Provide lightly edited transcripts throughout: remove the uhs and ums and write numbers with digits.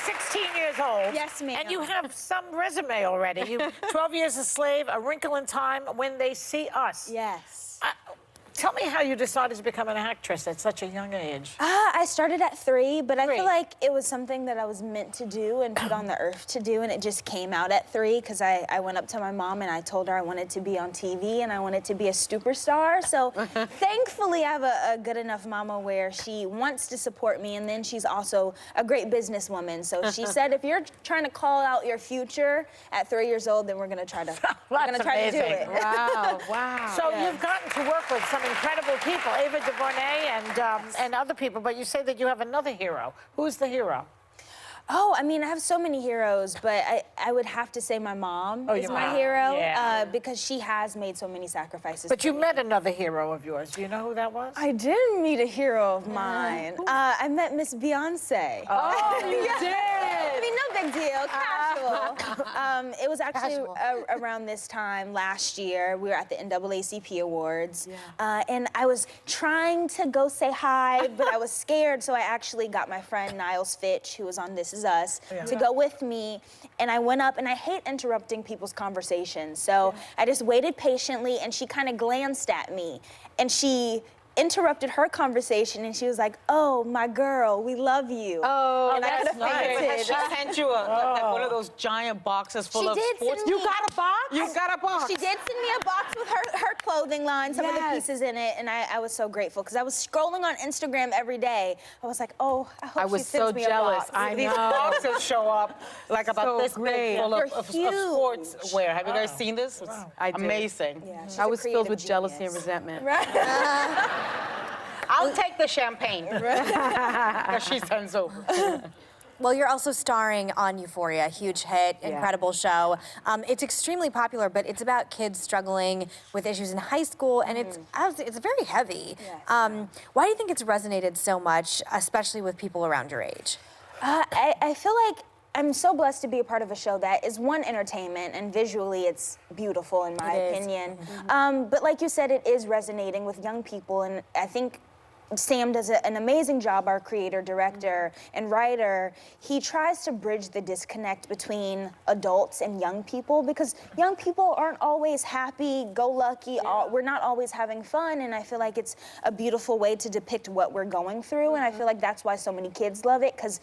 16 years old. Yes, ma'am. And you have some resume already. You 12 Years a Slave, A Wrinkle in Time, When They See Us. Yes. Tell me how you decided to become an actress at such a young age. I started at 3, but I 3. feel like it was something that I was meant to do and put on the earth to do, and it just came out at 3 because I went up to my mom and I told her I wanted to be on TV and I wanted to be a superstar. So thankfully I have a good enough mama where she wants to support me, and then she's also a great businesswoman. So she said, if you're trying to call out your future at 3 years old, then we're gonna try to do it. Wow, wow. So you've gotten to work with some incredible people, Ava DuVernay and other people, but you say that you have another hero. Who's the hero? Oh, I mean, I have so many heroes, but I would have to say my mom is my hero because she has made so many sacrifices. But you met another hero of yours. Do you know who that was? I did meet a hero of mine. I met Miss Beyonce. Oh, you did! I mean, no big deal, casual. It was actually around this time last year. We were at the NAACP Awards, and I was trying to go say hi, but I was scared, so I actually got my friend Niles Fitch, who was on This Is Us, to go with me, and I went up, and I hate interrupting people's conversations, so I just waited patiently, and she kind of glanced at me, and she interrupted her conversation, and she was like, "Oh, my girl, we love you." Oh, and that's nice. She sent you one of those giant boxes full of sports. You got a box? You got a box? She did send me a box with her clothing line, some of the pieces in it, and I was so grateful because I was scrolling on Instagram every day. I was like, oh, I hope she sends me a box. I know. These boxes show up like about this big, full of sportswear. Have you guys seen this? It's amazing. Yeah, I was filled with genius. jealousy and resentment. I'll take the champagne that she sends over. Well, you're also starring on Euphoria, a huge hit, incredible show. It's extremely popular, but it's about kids struggling with issues in high school, and it's very heavy. Why do you think it's resonated so much, especially with people around your age? I feel like I'm so blessed to be a part of a show that is, one, entertainment, and visually it's beautiful in my opinion. But like you said, it is resonating with young people, and I think Sam does an amazing job, our creator, director, and writer. He tries to bridge the disconnect between adults and young people, because young people aren't always happy-go-lucky. We're not always having fun, and I feel like it's a beautiful way to depict what we're going through, and I feel like that's why so many kids love it, because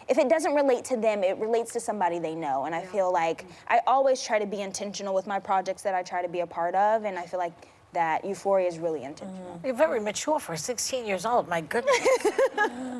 if it doesn't relate to them, it relates to somebody they know, and I feel like I always try to be intentional with my projects that I try to be a part of, and I feel like that Euphoria is really intentional. You're very mature for 16 years old, my goodness.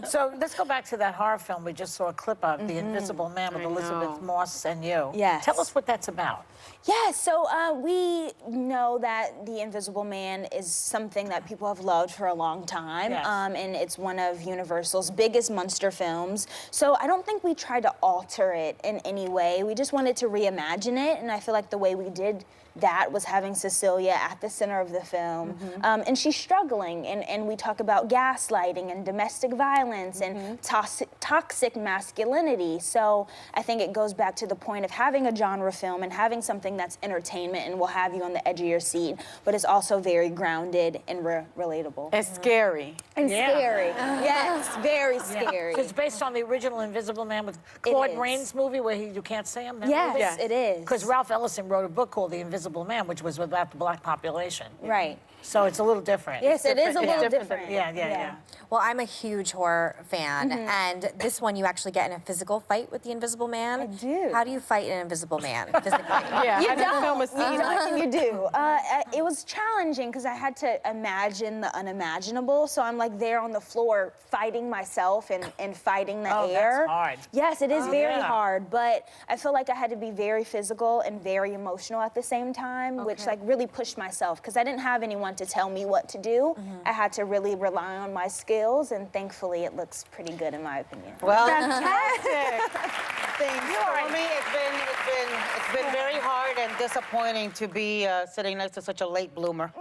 So let's go back to that horror film we just saw a clip of, The Invisible Man with Elizabeth Moss and you. Yes. Tell us what that's about. Yeah, so we know that The Invisible Man is something that people have loved for a long time, and it's one of Universal's biggest monster films. So I don't think we tried to alter it in any way. We just wanted to reimagine it, and I feel like the way we did that was having Cecilia at the center of the film. And she's struggling, and we talk about gaslighting and domestic violence and toxic masculinity. So I think it goes back to the point of having a genre film and having something that's entertainment and will have you on the edge of your seat, but it's also very grounded and relatable. It's scary. And scary. Yes, very scary. It's based on the original Invisible Man with Claude Rains movie where you can't see him. Yes, it is. Because Ralph Ellison wrote a book called The Invisible Man, which was about the black population. Right. So it's a little different. Yes, it is a little different. Yeah. Well, I'm a huge horror fan, and this one you actually get in a physical fight with the Invisible Man. I do. How do you fight an invisible man physically? You don't. You do. It was challenging because I had to imagine the unimaginable. So I'm like there on the floor fighting myself and fighting the air. That's hard. Yes, it is very hard. But I feel like I had to be very physical and very emotional at the same time, which like really pushed myself because I didn't have anyone to tell me what to do. I had to really rely on my skills, and thankfully it looks pretty good in my opinion. Well, Fantastic. thanks. For me, it's been very hard and disappointing to be sitting next to such a late bloomer.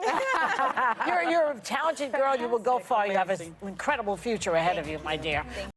You're a talented girl. You will go far. You have an incredible future ahead of you, my dear.